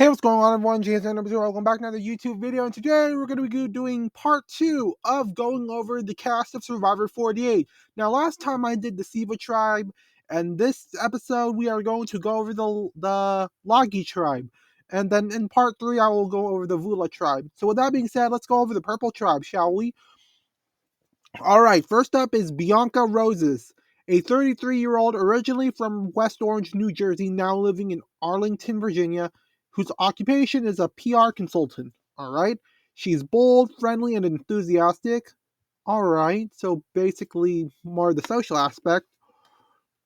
Hey, what's going on, everyone? Jason number 0. Welcome back to another YouTube video, and today we're going to be doing part 2 of going over the cast of Survivor 48. Now, last time I did the Siva tribe, and this episode we are going to go over the Lagi tribe. And then in part 3, I will go over the Vula tribe. So with that being said, let's go over the Purple tribe, shall we? Alright, first up is Bianca Roses, a 33-year-old originally from West Orange, New Jersey, now living in Arlington, Virginia, whose occupation is a PR consultant. Alright? She's bold, friendly, and enthusiastic. Alright, so basically more the social aspect.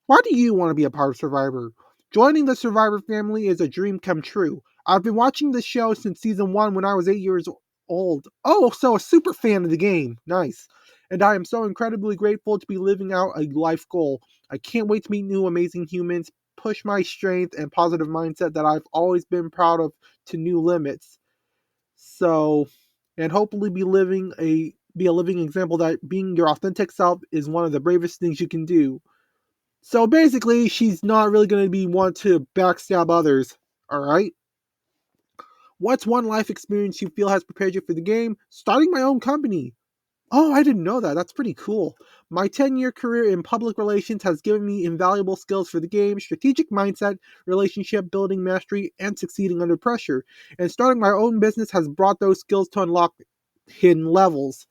Why do you want to be a part of Survivor? Joining the Survivor family is a dream come true. I've been watching this show since season 1 when I was 8 years old. Oh, so a super fan of the game. Nice. And I am so incredibly grateful to be living out a life goal. I can't wait to meet new amazing humans, push my strength and positive mindset that I've always been proud of to new limits. So, and hopefully be a living example that being your authentic self is one of the bravest things you can do. So basically, she's not really going to be one to backstab others. Alright? What's one life experience you feel has prepared you for the game? Starting my own company. Oh, I didn't know that. That's pretty cool. My 10-year career in public relations has given me invaluable skills for the game, strategic mindset, relationship building mastery, and succeeding under pressure. And starting my own business has brought those skills to unlock hidden levels.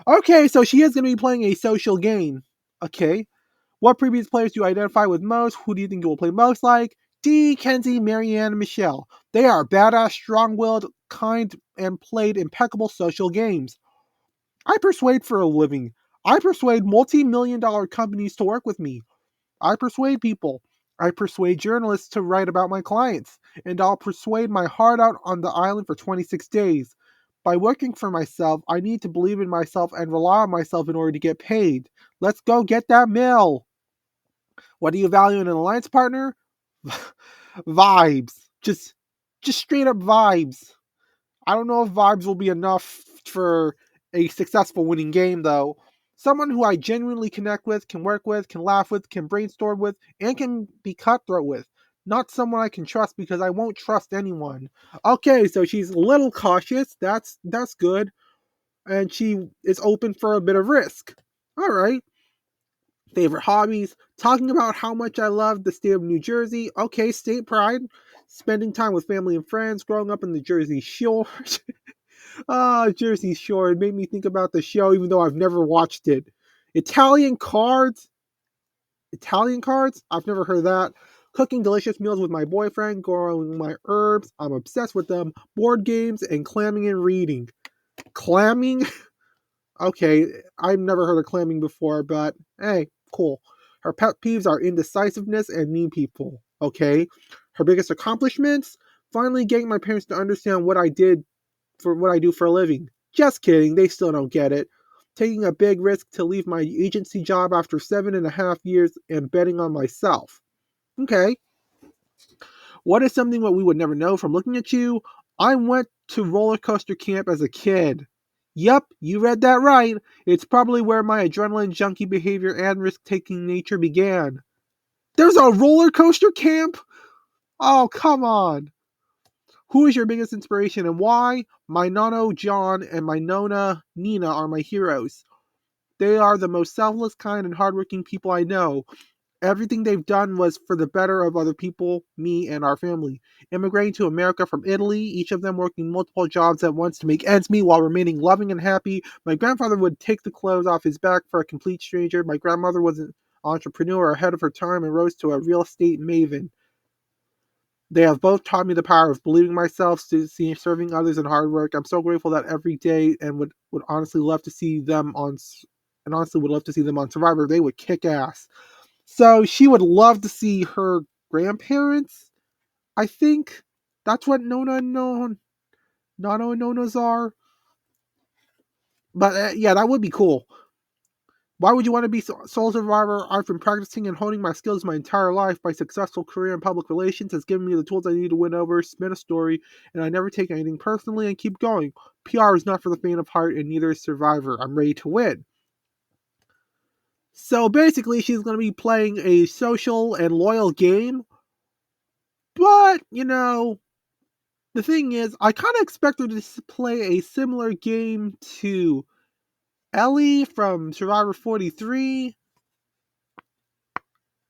Okay, so she is going to be playing a social game. Okay. What previous players do you identify with most? Who do you think you will play most like? Dee, Kenzie, Marianne, and Michelle. They are badass, strong-willed, kind, and played impeccable social games. I persuade for a living. I persuade multi-million-dollar companies to work with me. I persuade people. I persuade journalists to write about my clients. And I'll persuade my heart out on the island for 26 days. By working for myself, I need to believe in myself and rely on myself in order to get paid. Let's go get that mill. What do you value in an alliance partner? Vibes. Just straight up vibes. I don't know if vibes will be enough for a successful winning game though. Someone who I genuinely connect with, can work with, can laugh with, can brainstorm with, and can be cutthroat with. Not someone I can trust because I won't trust anyone. Okay, so she's a little cautious. That's good. And she is open for a bit of risk. Alright. Favorite hobbies, talking about how much I love the state of New Jersey. Okay, state pride. Spending time with family and friends, growing up in the Jersey Shore. Jersey Shore. It made me think about the show even though I've never watched it. Italian cards. Italian cards? I've never heard of that. Cooking delicious meals with my boyfriend, growing my herbs. I'm obsessed with them. Board games and clamming and reading. Clamming? Okay, I've never heard of clamming before, but hey, cool. Her pet peeves are indecisiveness and mean people. Okay. Her biggest accomplishments? Finally getting my parents to understand what I do for a living. Just kidding, they still don't get it. Taking a big risk to leave my agency job after 7.5 years and betting on myself. Okay. What is something that we would never know from looking at you? I went to roller coaster camp as a kid. Yup, you read that right. It's probably where my adrenaline junkie behavior and risk taking nature began. There's a roller coaster camp? Oh, come on. Who is your biggest inspiration and why? My Nono John and my Nona Nina are my heroes. They are the most selfless, kind, and hardworking people I know. Everything they've done was for the better of other people, me, and our family. Immigrating to America from Italy, each of them working multiple jobs at once to make ends meet while remaining loving and happy. My grandfather would take the clothes off his back for a complete stranger. My grandmother was an entrepreneur ahead of her time and rose to a real estate maven. They have both taught me the power of believing in myself, serving others, and hard work. I'm so grateful that every day, and would honestly love to see them on, and honestly would love to see them on Survivor. They would kick ass. So she would love to see her grandparents. I think that's what Nano and Nonas are. But yeah, that would be cool. Why would you want to be Soul Survivor? I've been practicing and honing my skills my entire life. My successful career in public relations has given me the tools I need to win over, spin a story, and I never take anything personally and keep going. PR is not for the faint of heart, and neither is Survivor. I'm ready to win. So basically, she's going to be playing a social and loyal game. But, The thing is, I kind of expect her to play a similar game to Ellie from Survivor 43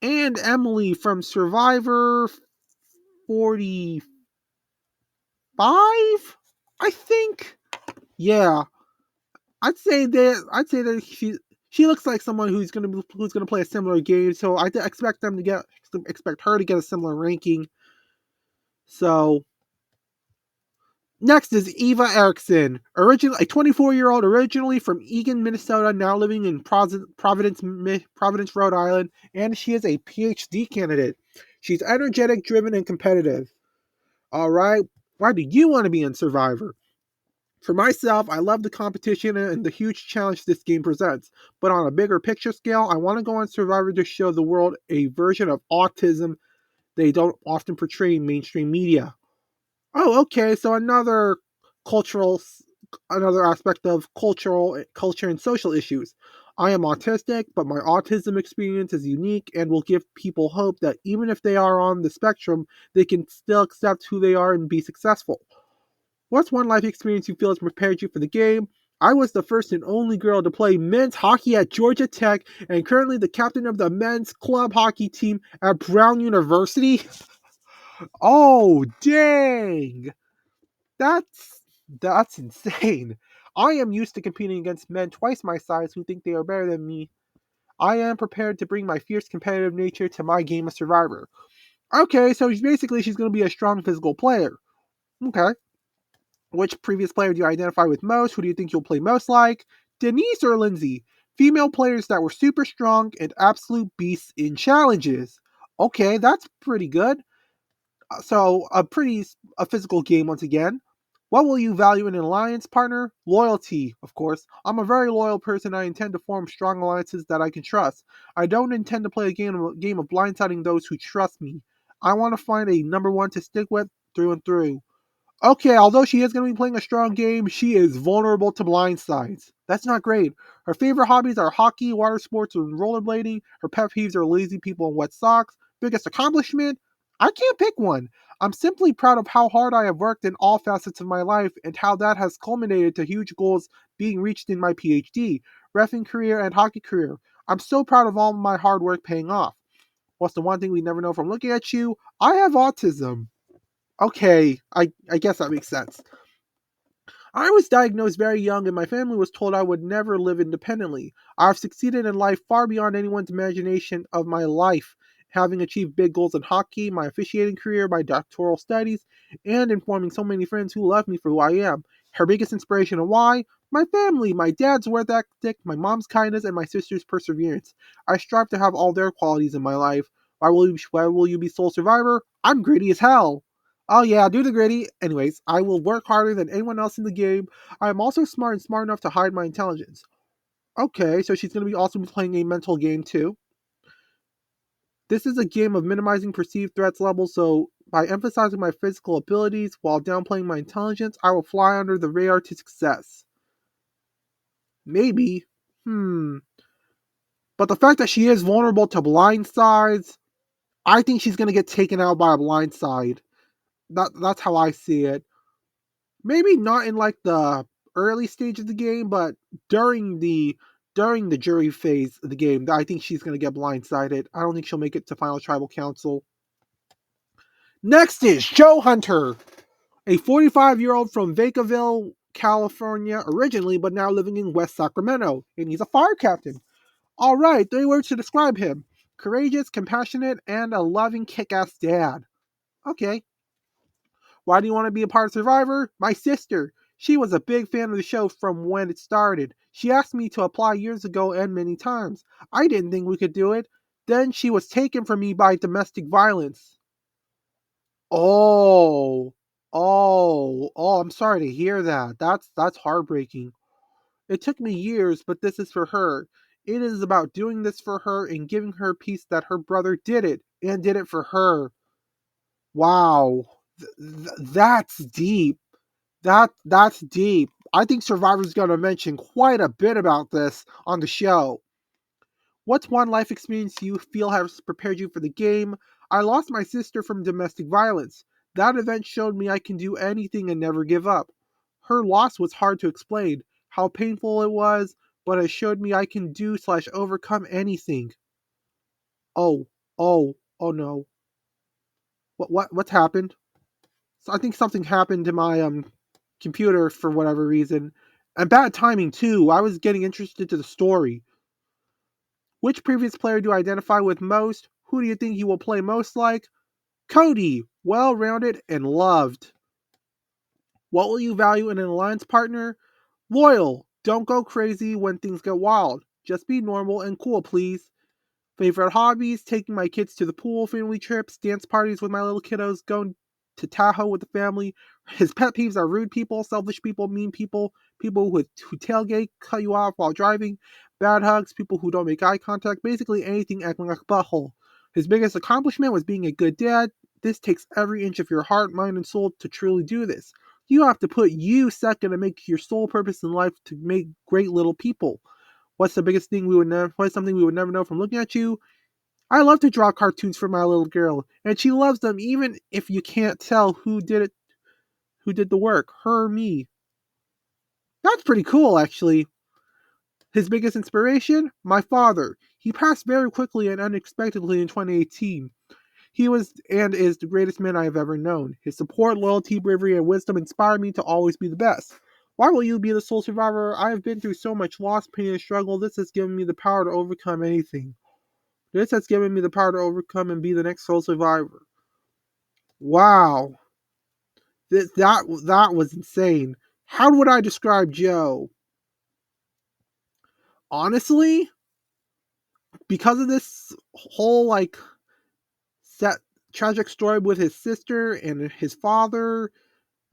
and Emily from Survivor 45, I think. Yeah, I'd say that she looks like someone who's gonna play a similar game. So I expect her to get a similar ranking. So next is Eva Erickson, a 24-year-old originally from Eagan, Minnesota, now living in Providence, Rhode Island, and she is a PhD candidate. She's energetic, driven, and competitive. All right, why do you want to be in Survivor? For myself, I love the competition and the huge challenge this game presents. But on a bigger picture scale, I want to go on Survivor to show the world a version of autism they don't often portray in mainstream media. Oh, okay. So cultural, another aspect of culture and social issues. I am autistic, but my autism experience is unique and will give people hope that even if they are on the spectrum, they can still accept who they are and be successful. What's one life experience you feel has prepared you for the game? I was the first and only girl to play men's hockey at Georgia Tech and currently the captain of the men's club hockey team at Brown University. Oh, dang! That's that's insane. I am used to competing against men twice my size who think they are better than me. I am prepared to bring my fierce competitive nature to my game of Survivor. Okay, so she's going to be a strong physical player. Okay. Which previous player do you identify with most? Who do you think you'll play most like? Denise or Lindsay? Female players that were super strong and absolute beasts in challenges. Okay, that's pretty good. So a physical game once again. What will you value in an alliance partner? Loyalty, of course. I'm a very loyal person. I intend to form strong alliances that I can trust. I don't intend to play a game of blindsiding those who trust me. I want to find a number one to stick with through and through. Okay, although she is going to be playing a strong game, she is vulnerable to blindsides. That's not great. Her favorite hobbies are hockey, water sports, and rollerblading. Her pet peeves are lazy people in wet socks. Biggest accomplishment? I can't pick one. I'm simply proud of how hard I have worked in all facets of my life and how that has culminated to huge goals being reached in my PhD, reffing career, and hockey career. I'm so proud of all my hard work paying off. What's the one thing we never know from looking at you? I have autism. Okay, I guess that makes sense. I was diagnosed very young, and my family was told I would never live independently. I've succeeded in life far beyond anyone's imagination of my life, having achieved big goals in hockey, my officiating career, my doctoral studies, and in forming so many friends who love me for who I am. Her biggest inspiration and why? My family, my dad's work ethic, my mom's kindness, and my sister's perseverance. I strive to have all their qualities in my life. Why will you be sole survivor? I'm greedy as hell. Oh yeah, do the gritty. Anyways, I will work harder than anyone else in the game. I am also smart enough to hide my intelligence. Okay, so she's going to be also playing a mental game too. This is a game of minimizing perceived threats levels, so by emphasizing my physical abilities while downplaying my intelligence, I will fly under the radar to success. Maybe. Hmm. But the fact that she is vulnerable to blindsides, I think she's going to get taken out by a blindside. That's how I see it. Maybe not in like the early stage of the game, but during the during the jury phase of the game, I think she's gonna get blindsided. I don't think she'll make it to final tribal council. Next is Joe Hunter, a 45-year-old from Vacaville, California, originally, but now living in West Sacramento, and he's a fire captain. All right, 3 words to describe him: courageous, compassionate, and a loving, kick-ass dad. Okay, why do you want to be a part of Survivor? My sister. She was a big fan of the show from when it started. She asked me to apply years ago and many times. I didn't think we could do it. Then she was taken from me by domestic violence. Oh. I'm sorry to hear that. That's heartbreaking. It took me years, but this is for her. It is about doing this for her and giving her peace that her brother did it and did it for her. Wow. That's deep. That's deep. I think Survivor's going to mention quite a bit about this on the show. What's one life experience you feel has prepared you for the game? I lost my sister from domestic violence. That event showed me I can do anything and never give up. Her loss was hard to explain, how painful it was, but it showed me I can do/overcome anything. Oh, oh no. What's happened? So I think something happened to my computer for whatever reason. And bad timing too. I was getting interested to the story. Which previous player do I identify with most? Who do you think you will play most like? Cody, well-rounded and loved. What will you value in an alliance partner? Loyal. Don't go crazy when things get wild. Just be normal and cool, please. Favorite hobbies: taking my kids to the pool, family trips, dance parties with my little kiddos, going to Tahoe with the family. His pet peeves are rude people, selfish people, mean people, people who tailgate, cut you off while driving, bad hugs, people who don't make eye contact, basically anything acting like a butthole. His biggest accomplishment was being a good dad. This takes every inch of your heart, mind, and soul to truly do this. You have to put you second and make your sole purpose in life to make great little people. What's the biggest thing we would never? What's something we would never know from looking at you? I love to draw cartoons for my little girl, and she loves them even if you can't tell who did it, who did the work, her or me. That's pretty cool, actually. His biggest inspiration? My father. He passed very quickly and unexpectedly in 2018. He was and is the greatest man I have ever known. His support, loyalty, bravery, and wisdom inspire me to always be the best. Why will you be the sole survivor? I have been through so much loss, pain, and struggle. This has given me the power to overcome anything. This has given me the power to overcome and be the next sole survivor. Wow. That was insane. How would I describe Joe? Honestly, because of this whole set tragic story with his sister and his father,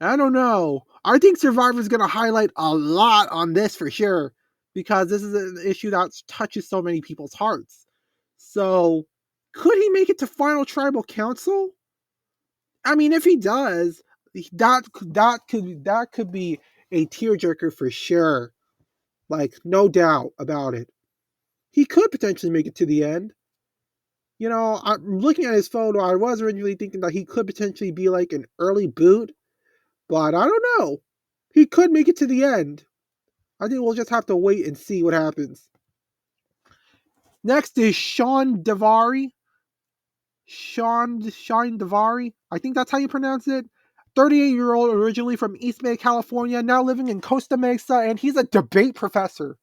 I don't know. I think Survivor's gonna highlight a lot on this for sure. Because this is an issue that touches so many people's hearts. So, could he make it to final tribal council? I mean, if he does, that could be a tearjerker for sure. Like, no doubt about it. He could potentially make it to the end. I'm looking at his photo. I was originally thinking that he could potentially be like an early boot, but I don't know. He could make it to the end. I think we'll just have to wait and see what happens. Next is Sean Davari. Sean Davari. I think that's how you pronounce it. 38-year-old, originally from East Bay, California, now living in Costa Mesa, and he's a debate professor.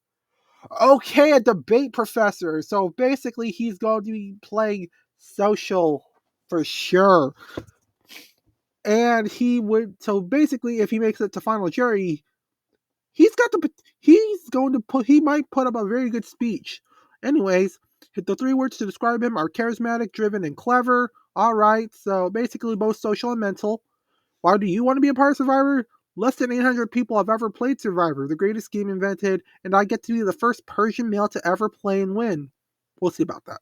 Okay, a debate professor. So basically, he's going to be playing social for sure. And he would. So basically, if he makes it to final jury, he's got the. He's going to put. He might put up a very good speech. Anyways, the three words to describe him are charismatic, driven, and clever. All right. So basically, both social and mental. Why do you want to be a part of Survivor? Less than 800 people have ever played Survivor, the greatest game invented, and I get to be the first Persian male to ever play and win. We'll see about that.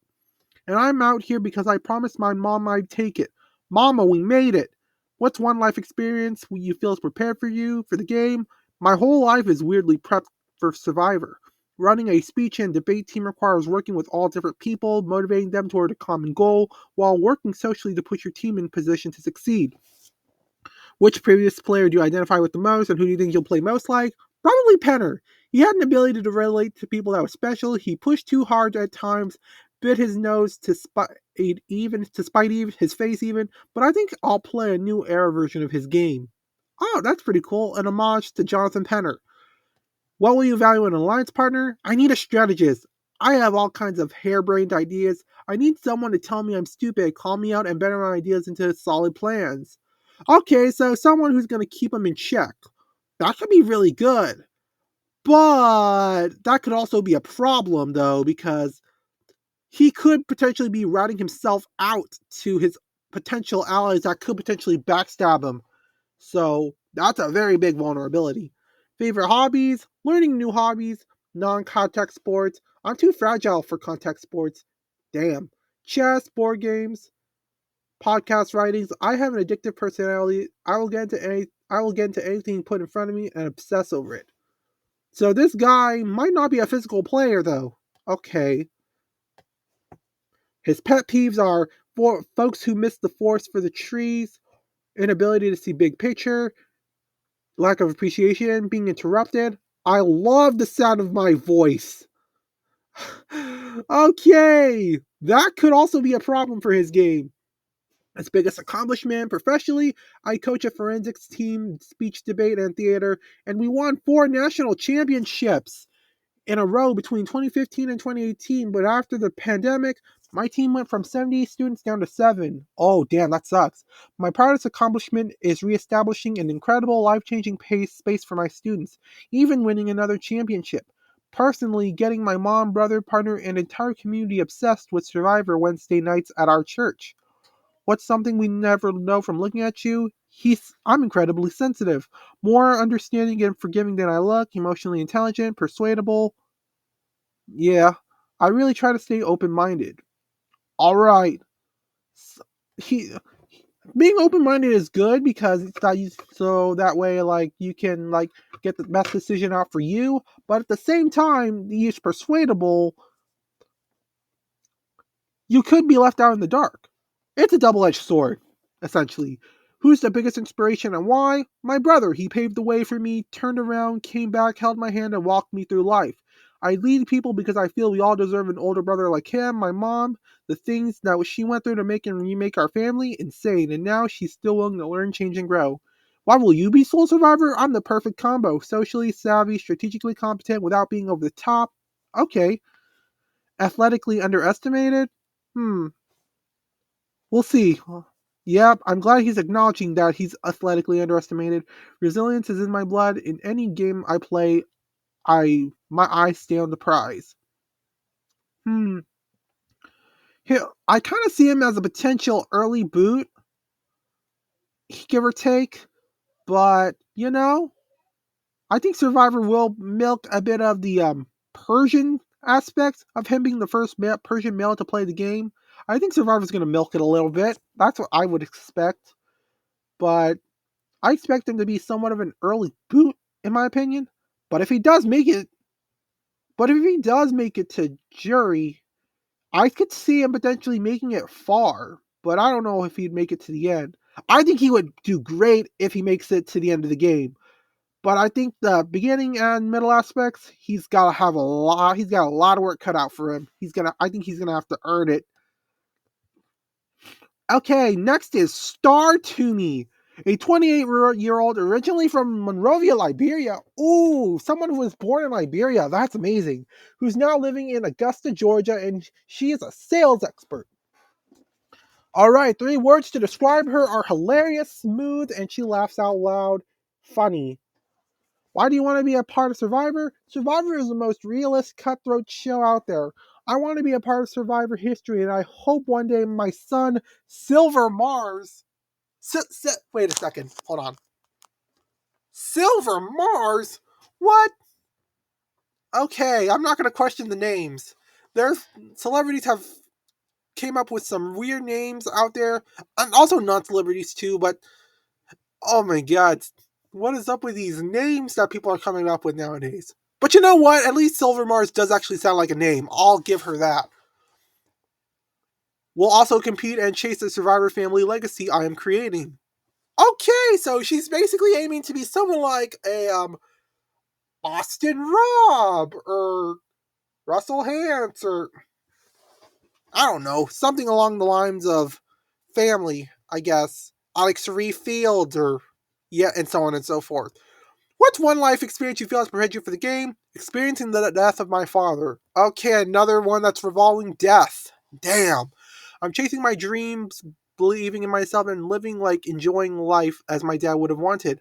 And I'm out here because I promised my mom I'd take it. Mama, we made it. What's one life experience you feel is prepared for you for the game? My whole life is weirdly prepped for Survivor. Running a speech and debate team requires working with all different people, motivating them toward a common goal, while working socially to put your team in position to succeed. Which previous player do you identify with the most, and who do you think you'll play most like? Probably Penner. He had an ability to relate to people that was special. He pushed too hard at times, bit his nose to spite his face even. But I think I'll play a new era version of his game. Oh, that's pretty cool. An homage to Jonathan Penner. What will you value in an alliance partner? I need a strategist. I have all kinds of harebrained ideas. I need someone to tell me I'm stupid, call me out, and better my ideas into solid plans. Okay, so someone who's going to keep them in check. That could be really good. But that could also be a problem, though, because he could potentially be routing himself out to his potential allies that could potentially backstab him. So that's a very big vulnerability. Favorite hobbies? Learning new hobbies, non-contact sports. I'm too fragile for contact sports. Damn. Chess, board games, podcast writings. I have an addictive personality. I will get into anything put in front of me and obsess over it. So this guy might not be a physical player though. Okay. His pet peeves are for folks who miss the forest for the trees, inability to see big picture, lack of appreciation, being interrupted. I love the sound of my voice. Okay, that could also be a problem for his game. His biggest accomplishment professionally, I coach a forensics team, speech, debate, and theater, and we won 4 national championships in a row between 2015 and 2018. But after the pandemic, my team went from 70 students down to 7. Oh, damn, that sucks. My proudest accomplishment is reestablishing an incredible, life changing space for my students, even winning another championship. Personally, getting my mom, brother, partner, and entire community obsessed with Survivor Wednesday nights at our church. What's something we never know from looking at you? I'm incredibly sensitive, more understanding and forgiving than I look, emotionally intelligent, persuadable. Yeah, I really try to stay open-minded. All right, he being open-minded is good because it's that so that way like you can like get the best decision out for you. But at the same time, he's persuadable. You could be left out in the dark. It's a double-edged sword, essentially. Who's the biggest inspiration and why? My brother. He paved the way for me, turned around, came back, held my hand, and walked me through life. I lead people because I feel we all deserve an older brother like him. My mom, the things that she went through to make and remake our family, insane. And now she's still willing to learn, change, and grow. Why will you be Soul Survivor? I'm the perfect combo. Socially savvy, strategically competent without being over the top. Okay. Athletically underestimated? We'll see. Yep, I'm glad he's acknowledging that he's athletically underestimated. Resilience is in my blood. In any game I play, my eyes stay on the prize. Hmm. I kind of see him as a potential early boot, give or take. But I think Survivor will milk a bit of the Persian aspect of him being the first Persian male to play the game. I think Survivor's going to milk it a little bit. That's what I would expect. But I expect him to be somewhat of an early boot, in my opinion. But if he does make it, but if he does make it to jury, I could see him potentially making it far. But I don't know if he'd make it to the end. I think he would do great if he makes it to the end of the game. But I think the beginning and middle aspects, he's got to have a lot. He's got a lot of work cut out for him. I think he's gonna have to earn it. Okay, next is Star Toomey, a 28-year-old originally from Monrovia, Liberia. Ooh, someone who was born in Liberia. That's amazing. Who's now living in Augusta, Georgia, and she is a sales expert. All right, 3 words to describe her are hilarious, smooth, and she laughs out loud. Funny. Why do you want to be a part of Survivor? Survivor is the most realist, cutthroat show out there. I want to be a part of Survivor history, and I hope one day my son, Silver Mars. Wait a second. Hold on. Silver Mars? What? Okay, I'm not going to question the names. There's celebrities have came up with some weird names out there, and also non-celebrities too. But oh my god, what is up with these names that people are coming up with nowadays? But you know what? At least Silver Mars does actually sound like a name. I'll give her that. We'll also compete and chase the Survivor family legacy I am creating. Okay, so she's basically aiming to be someone like a Austin Robb or Russell Hantz or I don't know, something along the lines of family, I guess. Alex Reef Fields or yeah, and so on and so forth. What's one life experience you feel has prepared you for the game? Experiencing the death of my father. Okay, another one that's revolving death. Damn. I'm chasing my dreams, believing in myself, and living like enjoying life as my dad would have wanted.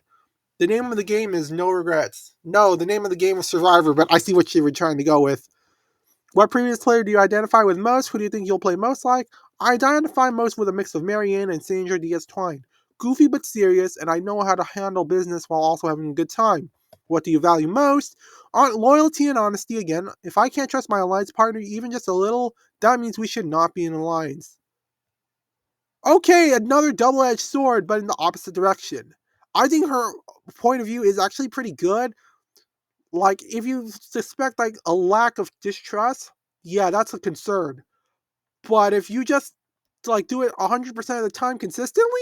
The name of the game is No Regrets. No, the name of the game is Survivor, but I see what you were trying to go with. What previous player do you identify with most? Who do you think you'll play most like? I identify most with a mix of Marianne and Sandra Diaz Twine. Goofy but serious, and I know how to handle business while also having a good time. What do you value most? Loyalty and honesty again. If I can't trust my alliance partner even just a little, that means we should not be in alliance. Okay, another double-edged sword, but in the opposite direction. I think her point of view is actually pretty good. Like, if you suspect like a lack of distrust, yeah, that's a concern. But if you just like do it 100% of the time consistently,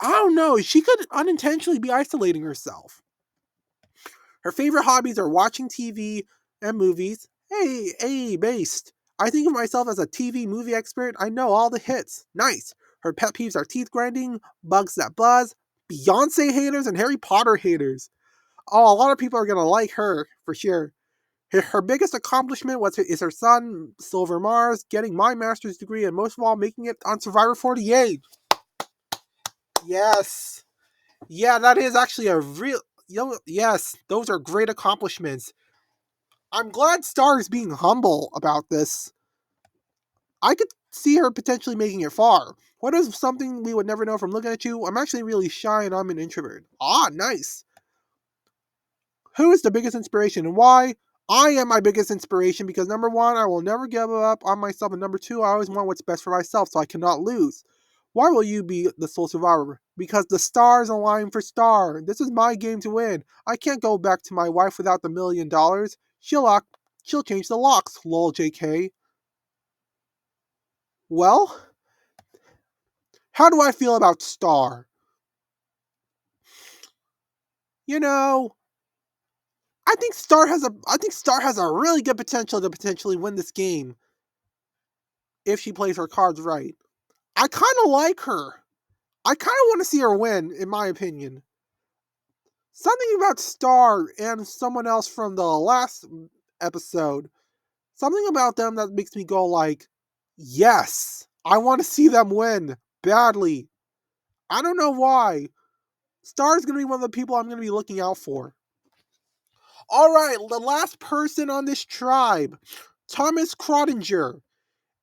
I don't know, she could unintentionally be isolating herself. Her favorite hobbies are watching TV and movies. Hey, based. I think of myself as a TV movie expert. I know all the hits. Nice. Her pet peeves are teeth grinding, bugs that buzz, Beyonce haters, and Harry Potter haters. Oh, a lot of people are gonna like her for sure. Her biggest accomplishment is her son, Silver Mars, getting my master's degree and most of all making it on Survivor 48. Yes. Yeah, that is actually a real. Yes, those are great accomplishments. I'm glad Star is being humble about this. I could see her potentially making it far. What is something we would never know from looking at you? I'm actually really shy and I'm an introvert. Ah, nice. Who is the biggest inspiration and why? I am my biggest inspiration because number one, I will never give up on myself, and number two, I always want what's best for myself, so I cannot lose. Why will you be the sole survivor? Because the stars align for Star. This is my game to win. I can't go back to my wife without the $1,000,000. She'll change the locks, lol JK. Well, how do I feel about Star? You know, I think Star has a really good potential to potentially win this game if she plays her cards right. I kind of like her. I kind of want to see her win, in my opinion. Something about Star and someone else from the last episode, something about them that makes me go like, yes, I want to see them win badly. I don't know why. Star is going to be one of the people I'm going to be looking out for. All right, the last person on this tribe, Thomas Crottinger,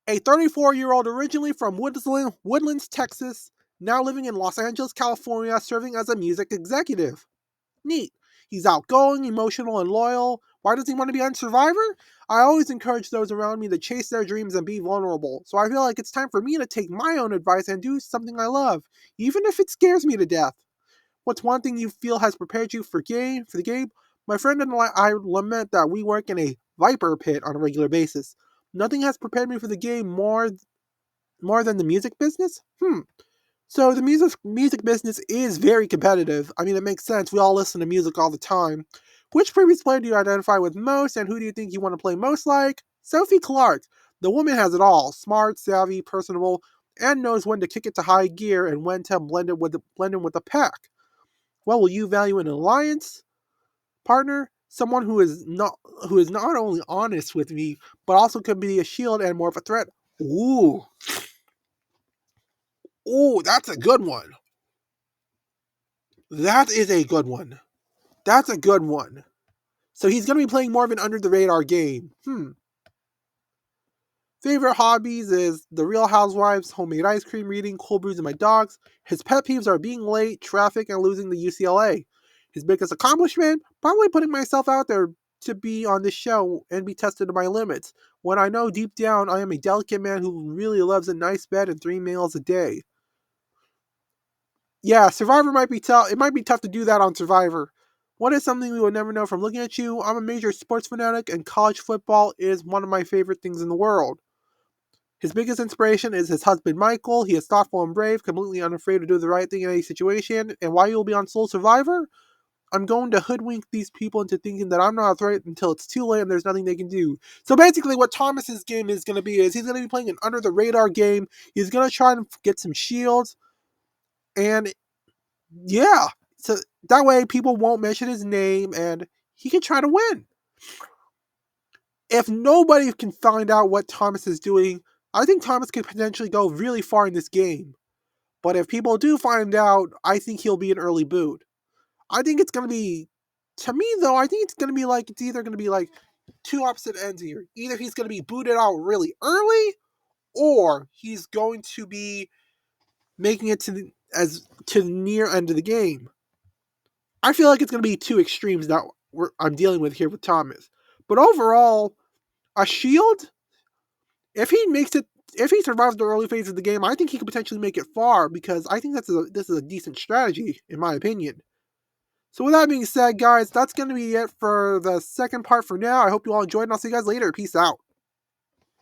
a 34-year-old originally from Woodlands, Texas, now living in Los Angeles, California, serving as a music executive. Neat. He's outgoing, emotional, and loyal. Why does he want to be on Survivor? I always encourage those around me to chase their dreams and be vulnerable, so I feel like it's time for me to take my own advice and do something I love, even if it scares me to death. What's one thing you feel has prepared you for the game? My friend and I lament that we work in a viper pit on a regular basis. Nothing has prepared me for the game more than the music business? So the music business is very competitive. I mean, it makes sense. We all listen to music all the time. Which previous player do you identify with most, and who do you think you want to play most like? Sophie Clark. The woman has it all: smart, savvy, personable, and knows when to kick it to high gear and when to blend in with the pack. Well, will you value an alliance partner? Someone who is not only honest with me, but also can be a shield and more of a threat. Ooh, that's a good one. That is a good one. That's a good one. So he's going to be playing more of an under the radar game. Favorite hobbies is The Real Housewives, homemade ice cream, reading, cold brews, and my dogs. His pet peeves are being late, traffic, and losing the UCLA. His biggest accomplishment? Probably putting myself out there to be on this show and be tested to my limits, when I know deep down I am a delicate man who really loves a nice bed and 3 meals a day. Yeah, Survivor might be tough. It might be tough to do that on Survivor. What is something we would never know from looking at you? I'm a major sports fanatic, and college football is one of my favorite things in the world. His biggest inspiration is his husband Michael. He is thoughtful and brave, completely unafraid to do the right thing in any situation. And while you'll be on Soul Survivor, I'm going to hoodwink these people into thinking that I'm not a threat until it's too late and there's nothing they can do. So basically, what Thomas's game is going to be is he's going to be playing an under the radar game. He's going to try and get some shields, and yeah, so that way people won't mention his name and he can try to win. If nobody can find out what Thomas is doing, I think Thomas could potentially go really far in this game. But if people do find out, I think he'll be an early boot. I think it's going to be, to me though, I think it's either going to be like two opposite ends here. Either he's going to be booted out really early, or he's going to be making it to the near end of the game. I feel like it's going to be two extremes that I'm dealing with here with Thomas. But overall, a shield, if he makes it, if he survives the early phase of the game, I think he could potentially make it far because I think this is a decent strategy, in my opinion. So with that being said, guys, that's going to be it for the second part for now. I hope you all enjoyed, and I'll see you guys later. Peace out.